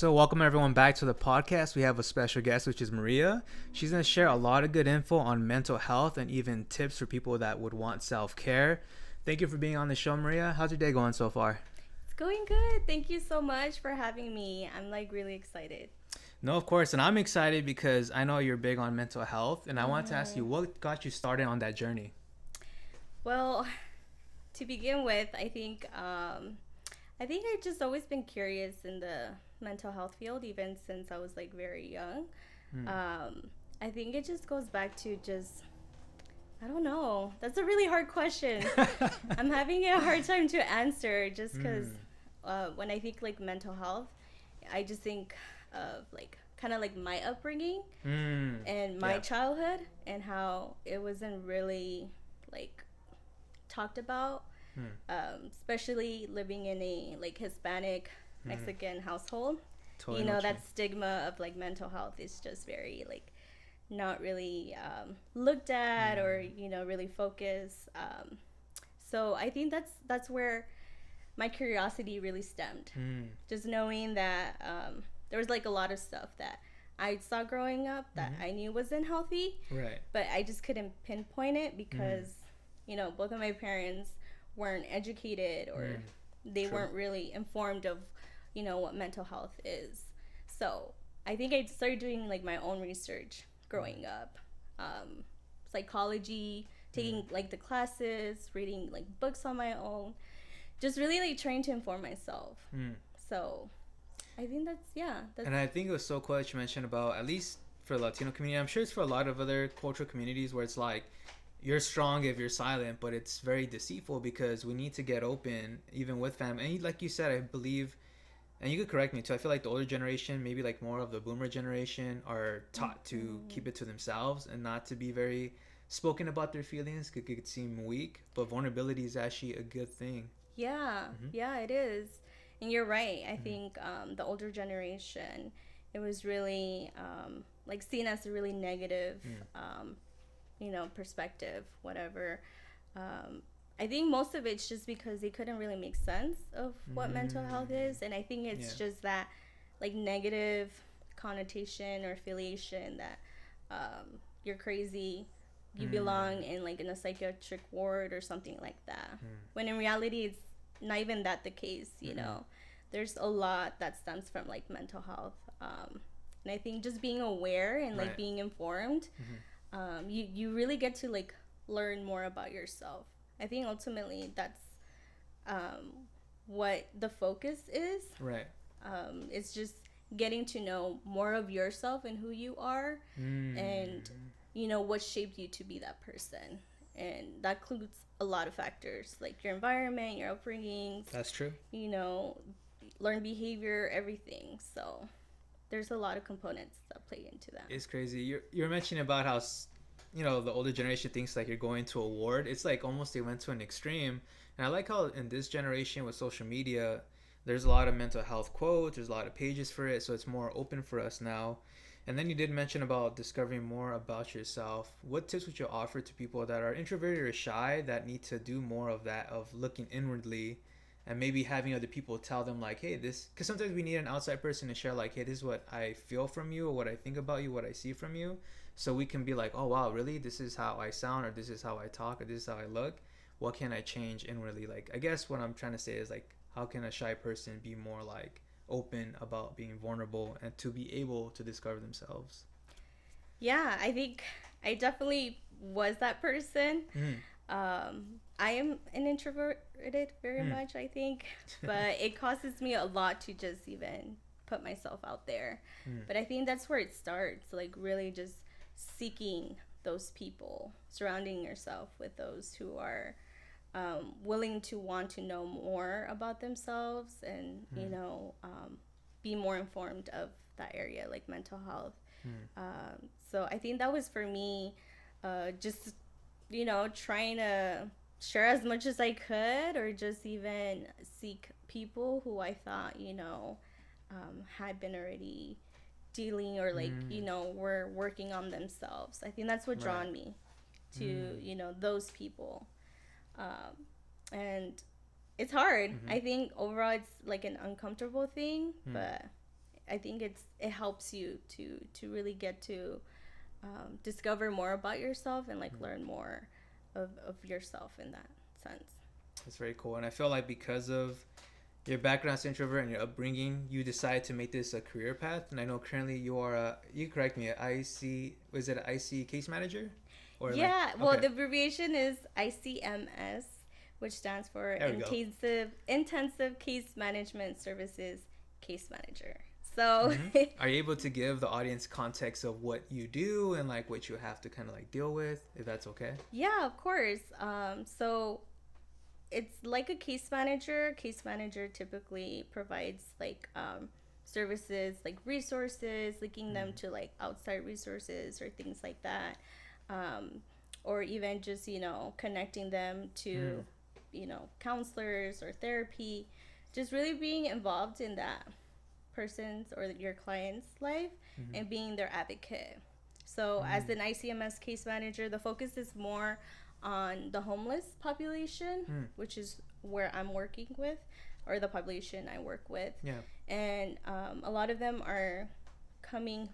So, welcome everyone back to the podcast. We have a special guest, which is Maria. She's going to share a lot of good info on mental health and even tips for people that would want self care. Thank you for being on the show, Maria. How's your day going so far? It's going good. Thank you so much for having me. I'm like really excited. No, of course. And I'm excited because I know you're big on mental health. And I want to ask you, what got you started on that journey? Well, to begin with, I think I've just always been curious in the mental health field, even since I was like very young. I think it just goes back to just I don't know. That's a really hard question. I'm having a hard time to answer just because when I think like mental health, I just think of like kind of like my upbringing and my childhood and how it wasn't really like talked about, especially living in a like Hispanic Mexican household. Totally You know, what that stigma of like mental health is just very like not really looked at or really focused. So I think that's where my curiosity really stemmed. Just knowing that there was like a lot of stuff that I saw growing up that I knew wasn't healthy, Right. but I just couldn't pinpoint it because both of my parents weren't educated or they True. weren't really informed of what mental health is. So I think I started doing like my own research growing up, psychology, taking like the classes, reading like books on my own, just really like trying to inform myself. So I think that's And I think it was so cool that you mentioned about, at least for the Latino community, I'm sure it's for a lot of other cultural communities where it's like, you're strong if you're silent, but it's very deceitful because we need to get open even with family. And like you said, I believe, and you could correct me too, I feel like the older generation, maybe like more of the boomer generation, are taught to keep it to themselves and not to be very spoken about their feelings. It could seem weak, but vulnerability is actually a good thing. yeah, it is. And you're right. I think the older generation, it was really like seen as a really negative perspective, whatever. I think most of it's just because they couldn't really make sense of what mental health is, and I think it's just that like negative connotation or affiliation that you're crazy, you belong in like in a psychiatric ward or something like that. When in reality, it's not even that the case. There's a lot that stems from like mental health, and I think just being aware and like being informed. You really get to like learn more about yourself. I think ultimately that's what the focus is. Right. It's just getting to know more of yourself and who you are, and what shaped you to be that person, and that includes a lot of factors like your environment, your upbringing. That's true. Learn behavior, everything. So there's a lot of components that play into that. It's crazy. You're mentioning about how the older generation thinks like you're going to a ward. It's like almost they went to an extreme. And I like how in this generation with social media, there's a lot of mental health quotes. There's a lot of pages for it, so it's more open for us now. And then you did mention about discovering more about yourself. What tips would you offer to people that are introverted or shy that need to do more of that, of looking inwardly, and maybe having other people tell them like, hey, this, because sometimes we need an outside person to share like, hey, this is what I feel from you, or what I think about you, what I see from you, so we can be like, oh wow, really, this is how I sound, or this is how I talk, or this is how I look. What can I change inwardly? Like, I guess what I'm trying to say is like, how can a shy person be more like open about being vulnerable and to be able to discover themselves? Yeah, I think I definitely was that person. I am an introverted very much, I think, but it causes me a lot to just even put myself out there. But I think that's where it starts, like really just seeking those people, surrounding yourself with those who are willing to want to know more about themselves and be more informed of that area like mental health. So I think that was for me, just trying to share as much as I could, or just even seek people who I thought had been already dealing or like were working on themselves. I think that's what drawn me to those people. And it's hard. I think overall it's like an uncomfortable thing, but I think it helps you to really get to discover more about yourself and like learn more of yourself in that sense. That's very cool. And I feel like because of your background as an introvert and your upbringing, you decided to make this a career path. And I know currently you are you correct me, a IC, was it an IC case manager? Or like, Yeah, well, okay, the abbreviation is ICMS, which stands for there we go. Intensive Case Management Services Case Manager. So, Mm-hmm. Are you able to give the audience context of what you do and like what you have to kind of like deal with, if that's okay? yeah, of course. So it's like a case manager. Case manager typically provides like services like resources, linking them to like outside resources or things like that, um, or even just connecting them to counselors or therapy, just really being involved in that person's or your client's life and being their advocate. So, as an ICMS case manager, the focus is more on the homeless population, which is where I'm working with, or the population I work with. Yeah. And a lot of them are coming,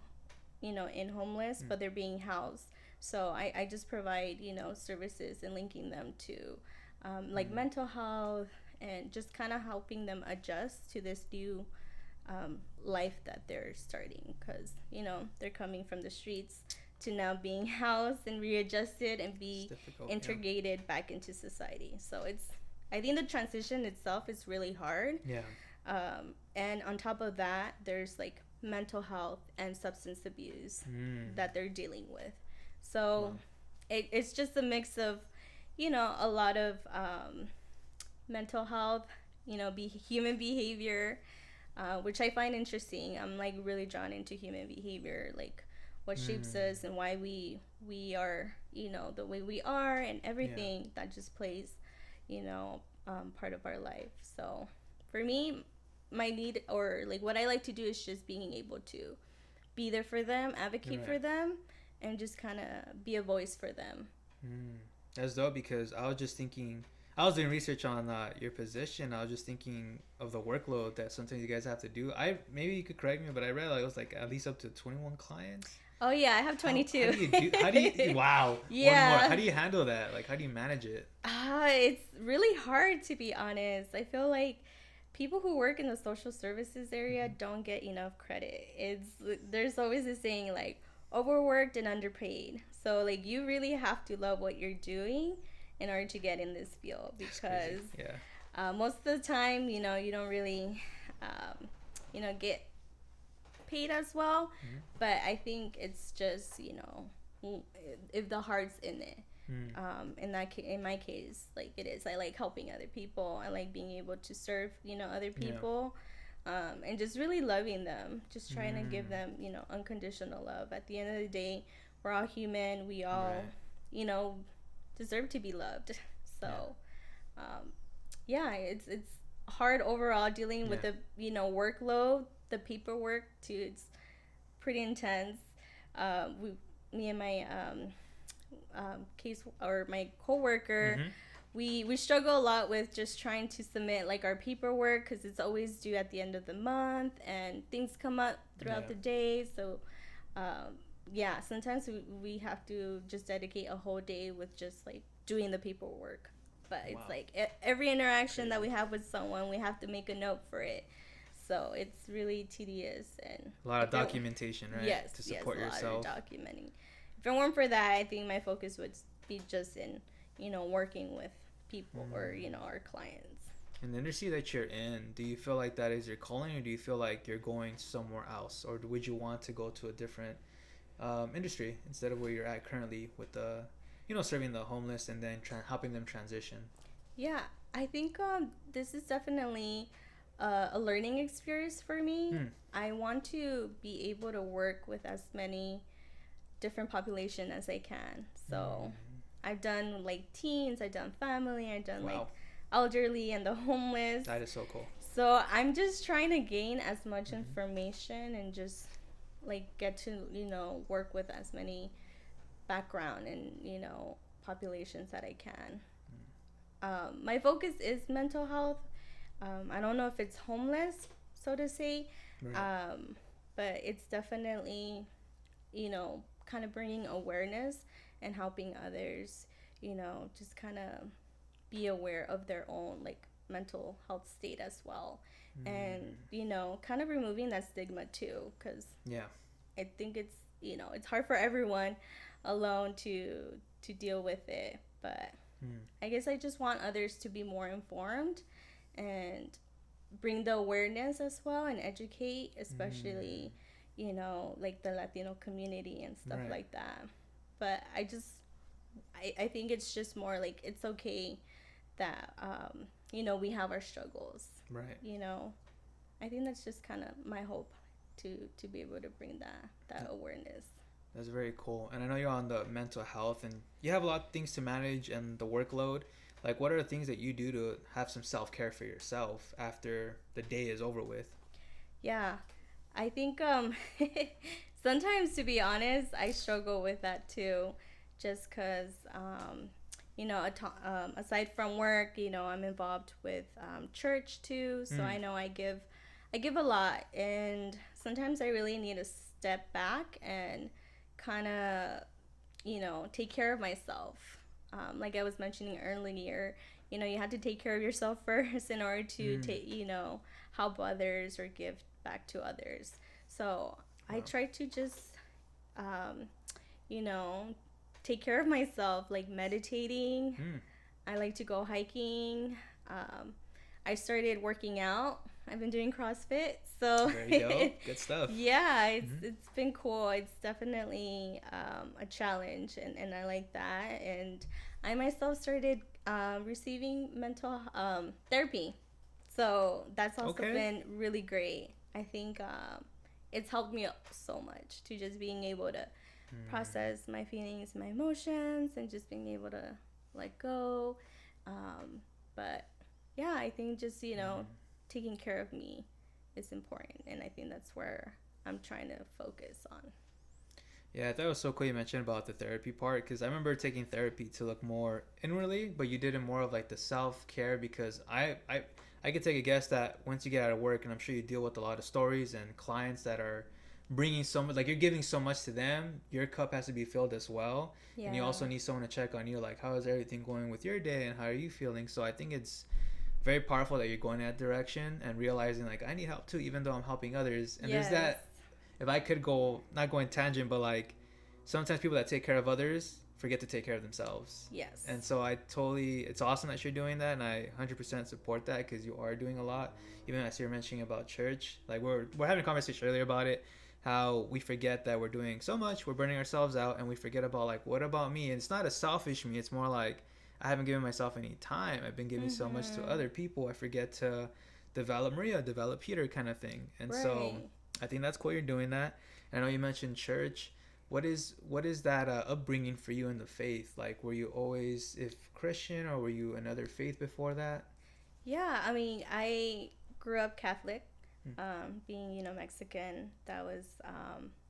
in homeless, but they're being housed. So I just provide, services and linking them to like mental health and just kind of helping them adjust to this new life that they're starting, because they're coming from the streets to now being housed and readjusted and be integrated back into society. So I think the transition itself is really hard. Yeah. And on top of that, there's like mental health and substance abuse that they're dealing with. So it's just a mix of a lot of mental health, human behavior, which I find interesting. I'm like really drawn into human behavior, like what shapes us and why we are, the way we are, and everything that just plays, part of our life. So for me, my need, or like what I like to do, is just being able to be there for them, advocate for them, and just kind of be a voice for them. That's dope, because I was just thinking, I was doing research on your position. I was just thinking of the workload that sometimes you guys have to do. Maybe you could correct me, but I read like it was like at least up to 21 clients. Oh yeah, I have 22. How do you wow. Yeah. One more. How do you handle that? Like, how do you manage it? It's really hard, to be honest. I feel like people who work in the social services area don't get enough credit. There's always a saying like overworked and underpaid. So like you really have to love what you're doing in order to get in this field, because most of the time, you don't really, get paid as well. But I think it's just, if the heart's in it. In my case, like it is. I like helping other people. I like being able to serve, other people, and just really loving them. Just trying to give them, unconditional love. At the end of the day, we're all human. We all, deserve to be loved. So, it's hard overall dealing with the workload, the paperwork too. It's pretty intense. Me and my case, or my coworker, we struggle a lot with just trying to submit like our paperwork, because it's always due at the end of the month and things come up throughout the day. So sometimes we have to just dedicate a whole day with just like doing the paperwork. But it's like every interaction that we have with someone, we have to make a note for it. So it's really tedious, and a lot of documentation, right? Yes, to support yourself. A lot of documenting. If it weren't for that, I think my focus would be just in, working with people or, our clients. And the industry that you're in, do you feel like that is your calling, or do you feel like you're going somewhere else, or would you want to go to a different industry instead of where you're at currently with the, serving the homeless and then helping them transition? Yeah, I think this is definitely a learning experience for me. I want to be able to work with as many different population as I can. So I've done like teens, I've done family, I've done like elderly and the homeless. That is so cool. So I'm just trying to gain as much information and just like get to work with as many background and populations that I can. My focus is mental health. I don't know if it's homeless, so to say. Right. But it's definitely, kind of bringing awareness and helping others, just kind of be aware of their own like mental health state as well. And, Mm. kind of removing that stigma too, because Yeah. I think it's hard for everyone alone to deal with it. But Mm. I guess I just want others to be more informed and bring the awareness as well and educate, Mm. especially, like the Latino community and stuff Right. like that. But I think it's just more like it's okay that, we have our struggles, Right. you know. I think that's just kind of my hope to be able to bring that awareness. That's very cool. And I know you're on the mental health and you have a lot of things to manage and the workload. Like, what are the things that you do to have some self care for yourself after the day is over with? Yeah, I think sometimes, to be honest, I struggle with that too, just because aside from work, I'm involved with church too, so Mm. I give a lot, and sometimes I really need to step back and kind of take care of myself. Like I was mentioning earlier, you have to take care of yourself first in order to Mm. take, help others or give back to others. So I Wow. try to just, um, you know, take care of myself, like meditating. Mm. I like to go hiking. Um, I started working out. I've been doing CrossFit, so There you go. Good stuff. yeah, it's Mm-hmm. it's been cool. It's definitely a challenge, and I like that. And I myself started receiving mental therapy, so that's also Okay. been really great. I think it's helped me so much to just being able to Mm. process my feelings, my emotions, and just being able to let go. But yeah, I think just Mm. taking care of me is important, and I think that's where I'm trying to focus on. Yeah, I thought it was so cool you mentioned about the therapy part because I remember taking therapy to look more inwardly, but you did it more of like the self care because I could take a guess that once you get out of work, and I'm sure you deal with a lot of stories and clients that are bringing so much, like you're giving so much to them, your cup has to be filled as well, and you Yeah. also need someone to check on you, like how is everything going with your day and how are you feeling. So I think it's very powerful that you're going that direction and realizing like I need help too, even though I'm helping others. And there's Yes. that if I could go not going tangent, but like sometimes people that take care of others forget to take care of themselves. Yes. And so I totally, it's awesome that you're doing that, and I 100% support that because you are doing a lot. Even as you're mentioning about church, like we're having a conversation earlier about it, how we forget that we're doing so much, we're burning ourselves out, and we forget about like what about me? And it's not a selfish me. It's more like I haven't given myself any time. I've been giving so much to Mhm. other people. I forget to develop Maria, develop Peter, kind of thing. And so Right. I think that's cool. You're doing that. And I know you mentioned church. What is that upbringing for you in the faith? Like, were you always if Christian, or were you another faith before that? Yeah, I mean, I grew up Catholic, Hmm. being Mexican. That was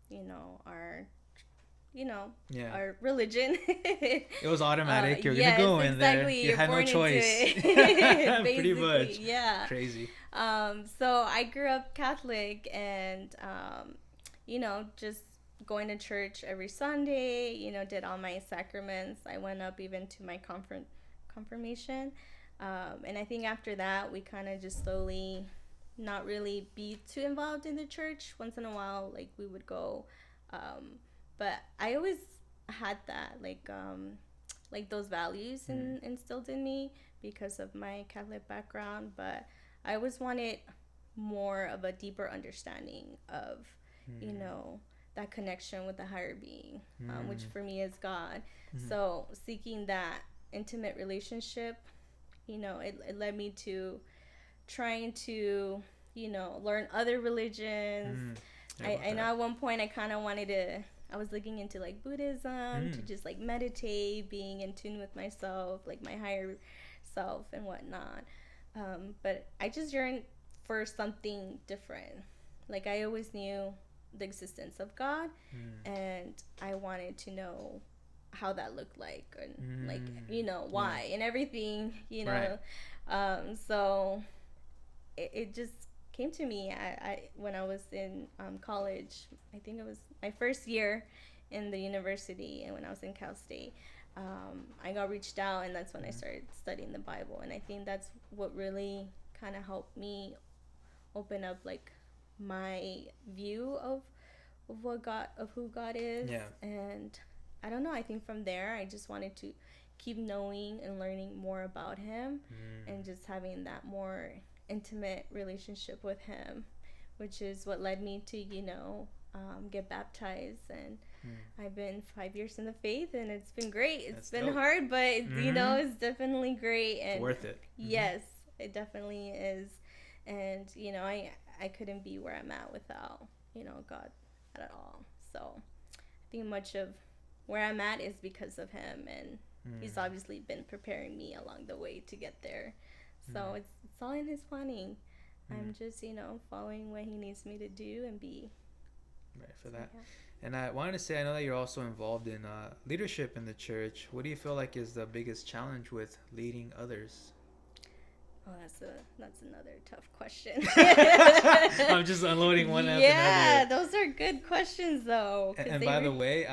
you know our you know Yeah, our religion. it was automatic. You're gonna Yes, go in there. exactly. You You're had no born into choice. it, Pretty basically. much. Yeah. Crazy. So I grew up Catholic, and just going to church every Sunday. Did all my sacraments. I went up even to my confirmation, and I think after that we kind of just slowly not really be too involved in the church. Once in a while, like we would go, um, but I always had that like those values Hmm. instilled in me because of my Catholic background. But I always wanted more of a deeper understanding of, you Hmm. know, that connection with the higher being, which Hmm. for me is God. Hmm. So seeking that intimate relationship, it led me to trying to, learn other religions. Hmm. How about I know that? at one point I kind of wanted to, I was looking into like Buddhism to Hmm. just like meditate, being in tune with myself, like my higher self and whatnot. But I just yearned for something different. Like I always knew the existence of God, Hmm. and I wanted to know how that looked like, and like Hmm. Yeah. why and everything. Right. So it just came to me when I was in college. I think it was my first year in the university, and when I was in Cal State, I got reached out, and that's when I started studying the Bible. And I think that's what really kind of helped me open up like my view of what God of who God is. Yeah. And I don't know, I think from there I just wanted to keep knowing and learning more about him, and just having that more intimate relationship with him, which is what led me to get baptized. And I've been 5 years in the faith, and it's been great. It's That's been dope. hard, but it's definitely great, and It's worth it. yes, it definitely is. And I couldn't be where I'm at without God at all. So I think much of where I'm at is because of him, and he's obviously been preparing me along the way to get there. So it's all in his planning. I'm just following what he needs me to do and be. Right, for that. Yeah. And I wanted to say, I know that you're also involved in leadership in the church. What do you feel like is the biggest challenge with leading others? Oh, that's another tough question. I'm just unloading one after Yeah, another. those are good questions though. And by the way,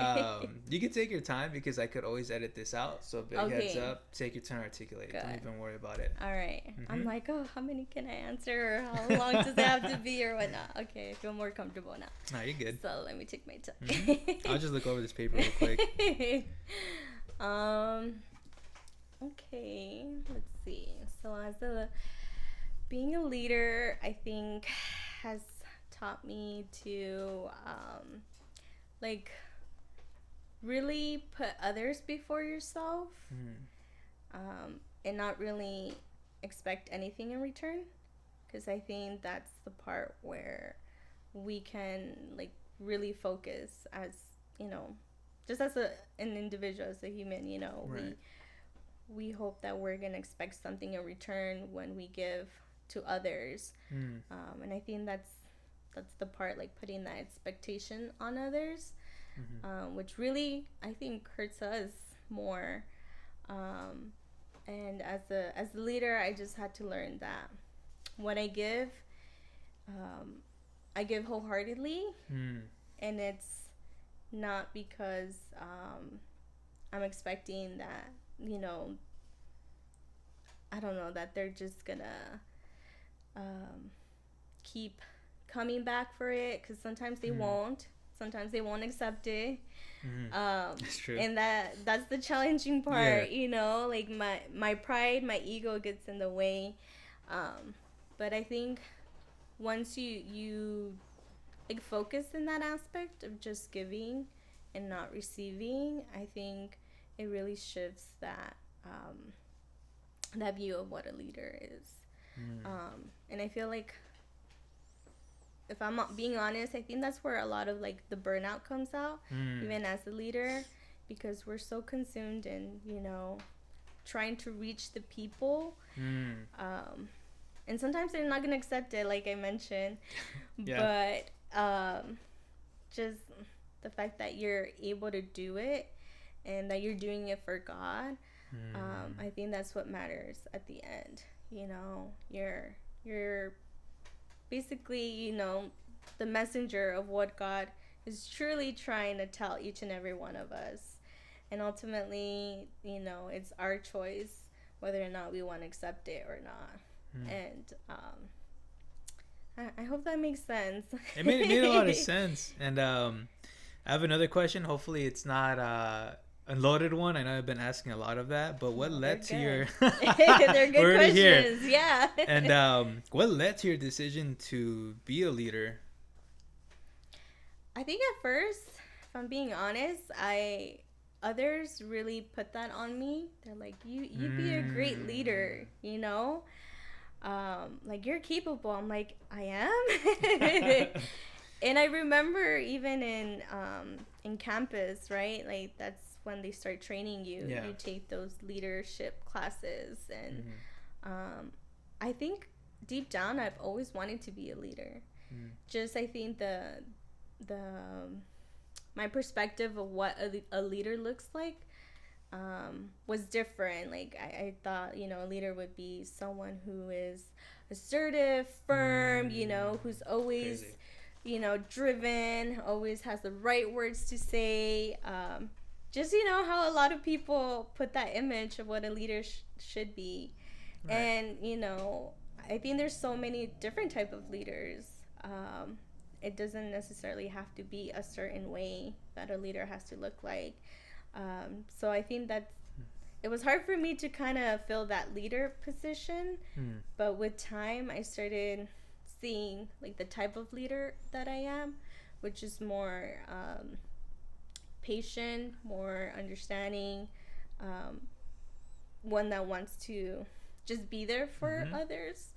you can take your time because I could always edit this out. So big heads up, take your turn, articulate. Good. Don't even worry about it. All right. I'm like, oh, how many can I answer? Or how long does it have to be or whatnot? Okay, I feel more comfortable now. Nah, you're good. So let me take my time. I'll just look over this paper real quick. Okay, let's see. So being a leader, I think has taught me to like really put others before yourself, and not really expect anything in return, because I think that's the part where we can like really focus as just as an individual, as a human. Right. We hope that we're gonna expect something in return when we give to others, and I think that's the part, like putting that expectation on others, which really I think hurts us more. And as the leader, I just had to learn that what I give wholeheartedly, and it's not because I'm expecting that I don't know, that they're just gonna keep coming back for it, because sometimes they won't. Sometimes they won't accept it. That's true. And that's the challenging part. Like my pride, my ego gets in the way. But I think once you like focus in that aspect of just giving and not receiving, I think it really shifts that that view of what a leader is. And I feel like, if I'm not being honest, I think that's where a lot of like the burnout comes out, even as a leader, because we're so consumed in trying to reach the people, and sometimes they're not gonna accept it, like I mentioned. Yeah. But just the fact that you're able to do it and that you're doing it for God, I think that's what matters at the end. You're basically, the messenger of what God is truly trying to tell each and every one of us. And ultimately, it's our choice whether or not we want to accept it or not. And I hope that makes sense. It made a lot of sense. And I have another question. Hopefully it's not a loaded one. I know I've been asking a lot of that, but what led to your They're good We're already questions. here. Yeah. And what led to your decision to be a leader? I think at first, if I'm being honest, others really put that on me. They're like, you'd be a great leader, like you're capable. I'm like, I am. And I remember even in campus, right? Like that's when they start training you. Yeah. You take those leadership classes, and I think deep down I've always wanted to be a leader. Just I think the my perspective of what a leader looks like was different. Like I thought, a leader would be someone who is assertive, firm, who's always, Crazy. driven, always has the right words to say. Just, how a lot of people put that image of what a leader should be. Right. And, I think there's so many different type of leaders. It doesn't necessarily have to be a certain way that a leader has to look like. So I think that it was hard for me to kind of fill that leader position, but with time I started seeing like the type of leader that I am, which is more patient, more understanding, um, one that wants to just be there for others,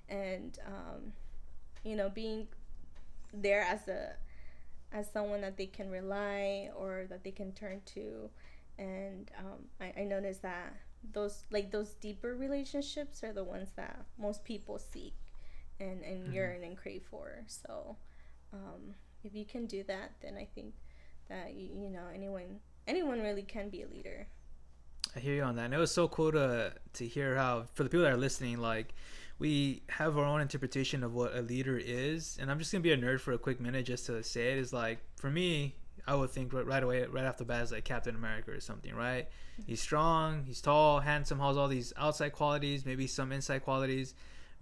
and being there as someone that they can rely or that they can turn to. And I noticed that those deeper relationships are the ones that most people seek and yearn and crave for. So if you can do that, then I think that anyone really can be a leader. I hear you on that. And it was so cool to hear how, for the people that are listening, like, we have our own interpretation of what a leader is. And I'm just gonna be a nerd for a quick minute just to say it. Is like, for me, I would think right away, right off the bat, is like Captain America or something, right? He's strong, he's tall, handsome, has all these outside qualities, maybe some inside qualities,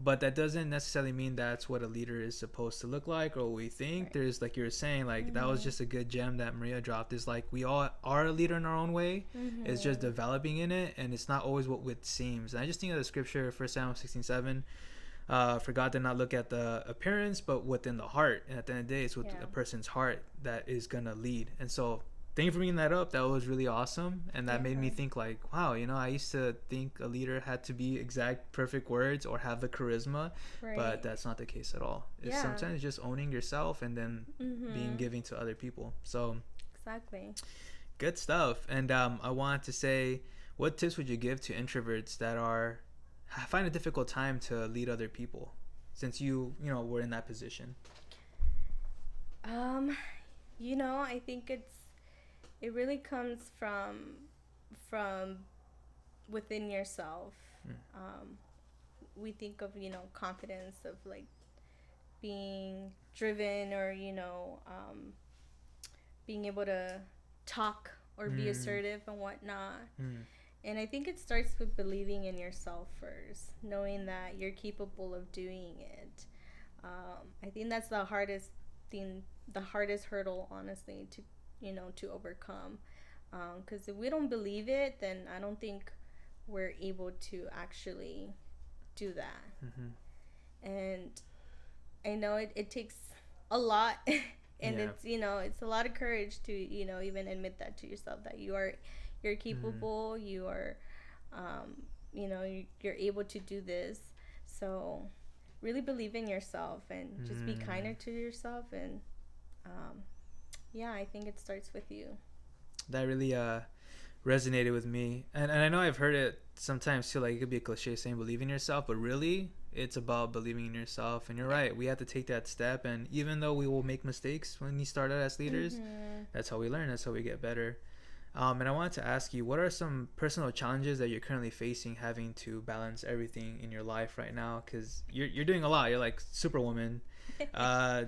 but that doesn't necessarily mean that's what a leader is supposed to look like or what we think. Right. There's, like you were saying, like, that was just a good gem that Maria dropped. Is like, we all are a leader in our own way. It's just developing in it, and it's not always what it seems. And I just think of the scripture, 1 Samuel 16:7. For God did not look at the appearance, but within the heart. And at the end of the day, it's with a person's heart that is gonna lead. And so, thank you for bringing that up. That was really awesome, and that made me think, like, wow, I used to think a leader had to be exact, perfect words or have the charisma, Right. but that's not the case at all. It's sometimes just owning yourself and then being giving to other people. So, exactly. good stuff. And I wanted to say, what tips would you give to introverts that find a difficult time to lead other people, since were in that position? I think it really comes from within yourself. We think of confidence, of like being driven, or being able to talk or be assertive and whatnot. And I think it starts with believing in yourself first, knowing that you're capable of doing it. I think that's the hardest thing, the hardest hurdle, honestly, to overcome. Because if we don't believe it, then I don't think we're able to actually do that. And I know it takes a lot, and it's a lot of courage to even admit that to yourself, that you're capable, you are you're able to do this. So really believe in yourself and just be kinder to yourself. And I think it starts with you. That really resonated with me, and I know I've heard it sometimes too, like, it could be a cliche saying believe in yourself, but really it's about believing in yourself. And you're right, we have to take that step. And even though we will make mistakes when we start out as leaders, that's how we learn, that's how we get better. And I wanted to ask you, what are some personal challenges that you're currently facing, having to balance everything in your life right now? Because you're doing a lot. You're like Superwoman,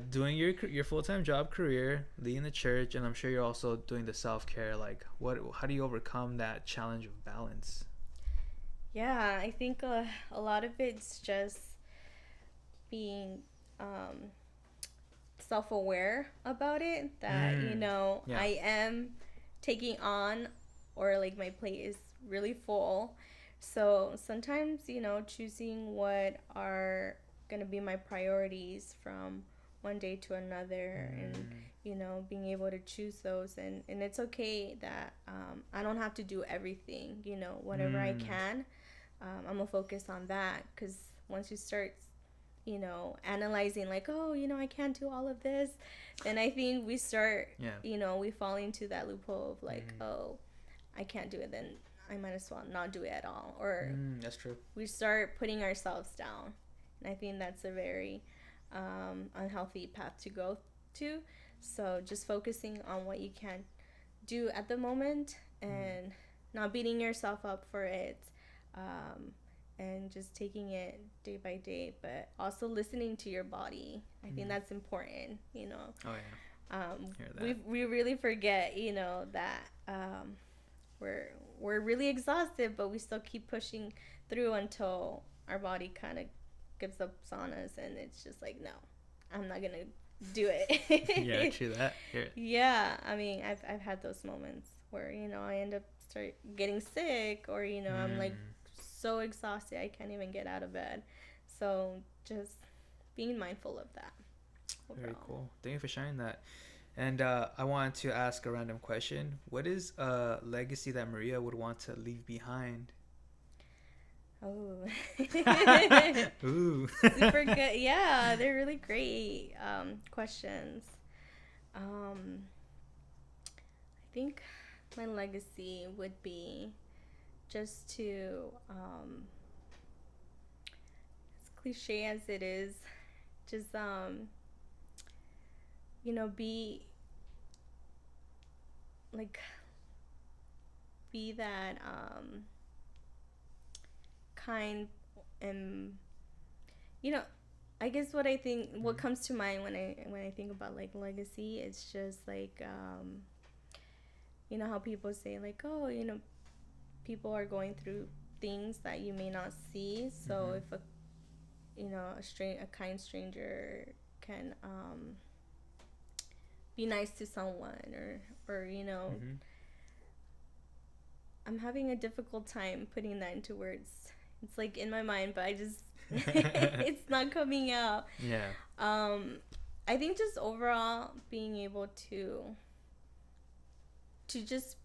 doing your full-time job, career, leading the church, and I'm sure you're also doing the self-care. Like, how do you overcome that challenge of balance? Yeah, I think a lot of it's just being self-aware about it, that I am taking on, or like my plate is really full. So sometimes choosing what are gonna be my priorities from one day to another, and being able to choose those. And it's okay that I don't have to do everything. Whatever I can, I'm gonna focus on that. Because once you start analyzing, like, oh, I can't do all of this, then I think we start, we fall into that loophole of like, oh, I can't do it, then I might as well not do it at all. Or That's true. we start putting ourselves down. And I think that's a very unhealthy path to go to. So just focusing on what you can do at the moment, and not beating yourself up for it. and just taking it day by day, but also listening to your body. I think that's important, you know. Oh yeah, hear that. We really forget, you know, that we're really exhausted, but we still keep pushing through until our body kind of gives up on us, and it's just like, no, I'm not gonna do Yeah, it. true that. Hear it. Yeah, I mean, I've had those moments where, you know, I end up start getting sick, or, you know, I'm like Mm, so exhausted I can't even get out of bed. So just being mindful of that very overall. cool. Thank you for sharing that. And I wanted to ask a random question. What is a legacy that Maria would want to leave behind? Oh. Ooh. Super good. Yeah, they're really great questions. Um, I think my legacy would be just to, as cliche as it is, just, you know, like, be that kind and, you know, I guess what I think, what Mm, comes to mind when I think about like legacy, it's just like, you know how people say like, oh, you know, people are going through things that you may not see. So mm-hmm. if a, you know, a kind stranger can be nice to someone, or you know, Mm-hmm. I'm having a difficult time putting that into words. It's like in my mind, but I just it's not coming out. Yeah. Um, I think just overall being able to just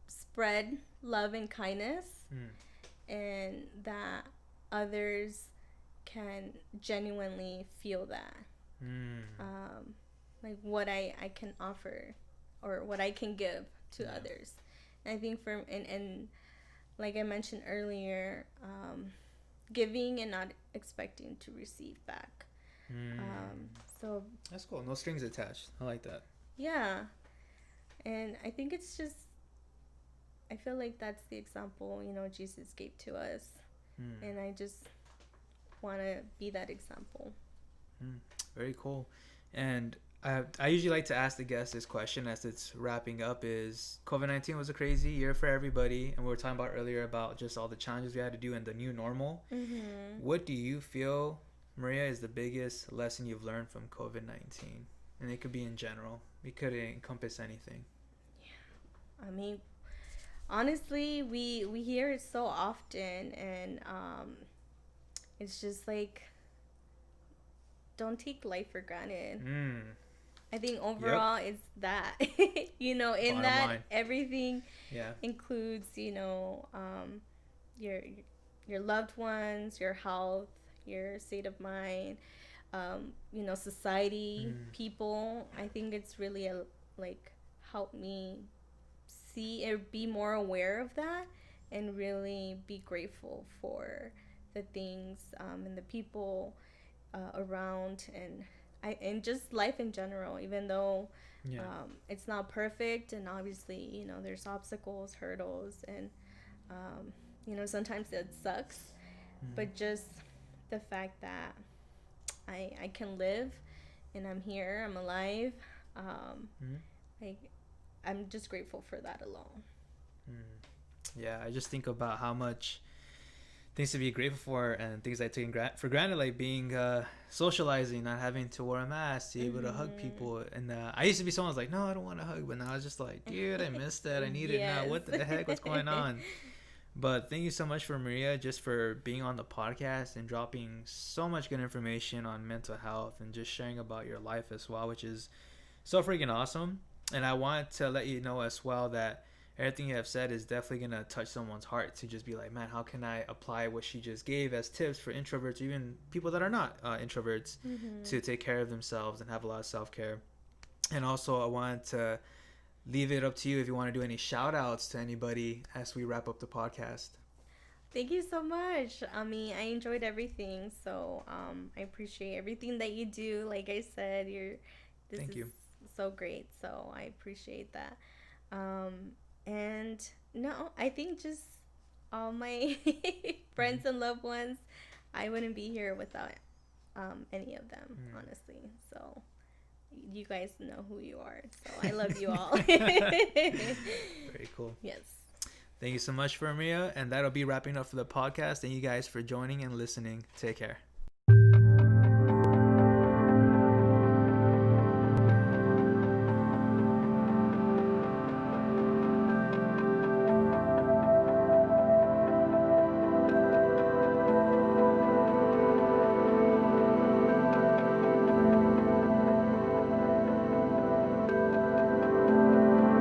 spread love and kindness, Mm, and that others can genuinely feel that, mm, um, like what I can offer or what I can give to yeah. others. And I think and like I mentioned earlier, giving and not expecting to receive back. Mm. So That's cool. No strings attached. I like that. yeah, and I think it's just, I feel like that's the example, you know, Jesus gave to us, Mm, and I just want to be that example. mm. Very cool. And I usually like to ask the guests this question as it's wrapping up is COVID-19 was a crazy year for everybody. And we were talking about earlier about just all the challenges we had to do in the new normal. Mm-hmm. What do you feel, Maria, is the biggest lesson you've learned from COVID-19? And it could be in general. It could encompass anything. I mean, honestly, we hear it so often, and it's just like, don't take life for granted. Mm. I think Yep. overall it's that, you know, in Bottom that line. everything Yeah. includes, you know, your your loved ones, your health, your state of mind, you know, society, Mm. people. I think it's really like helped me see or be more aware of that, and really be grateful for the things, and the people around, and just life in general, even though Yeah. it's not perfect, and obviously, you know, there's obstacles, hurdles, and you know, sometimes it sucks, Mm-hmm. but just the fact that I can live, and I'm here, I'm alive, um, Mm-hmm. like, I'm just grateful for that alone. Mm. Yeah, I just think about how much things to be grateful for and things I take for granted, like being socializing, not having to wear a mask, to be able to hug Mm-hmm. people. And I used to be someone who's like, no, I don't want to hug, but now I was just like, dude, I missed that. I need it now. Yes. What the heck? What's going on? But thank you so much for Maria, just for being on the podcast and dropping so much good information on mental health and just sharing about your life as well, which is so freaking awesome. And I want to let you know as well that everything you have said is definitely going to touch someone's heart to just be like, man, how can I apply what she just gave as tips for introverts, or even people that are not introverts, Mm-hmm. to take care of themselves and have a lot of self care. And also, I wanted to leave it up to you if you want to do any shout outs to anybody as we wrap up the podcast. Thank you so much. I mean, I enjoyed everything, so I appreciate everything that you do. Like I said, this Thank is you. so great, so I appreciate that. And no, I think just all my friends and loved ones. I wouldn't be here without any of them, honestly. So you guys know who you are. So I love you all. Very cool. Yes. Thank you so much, Maria. And that'll be wrapping up for the podcast. Thank you guys for joining and listening. Take care.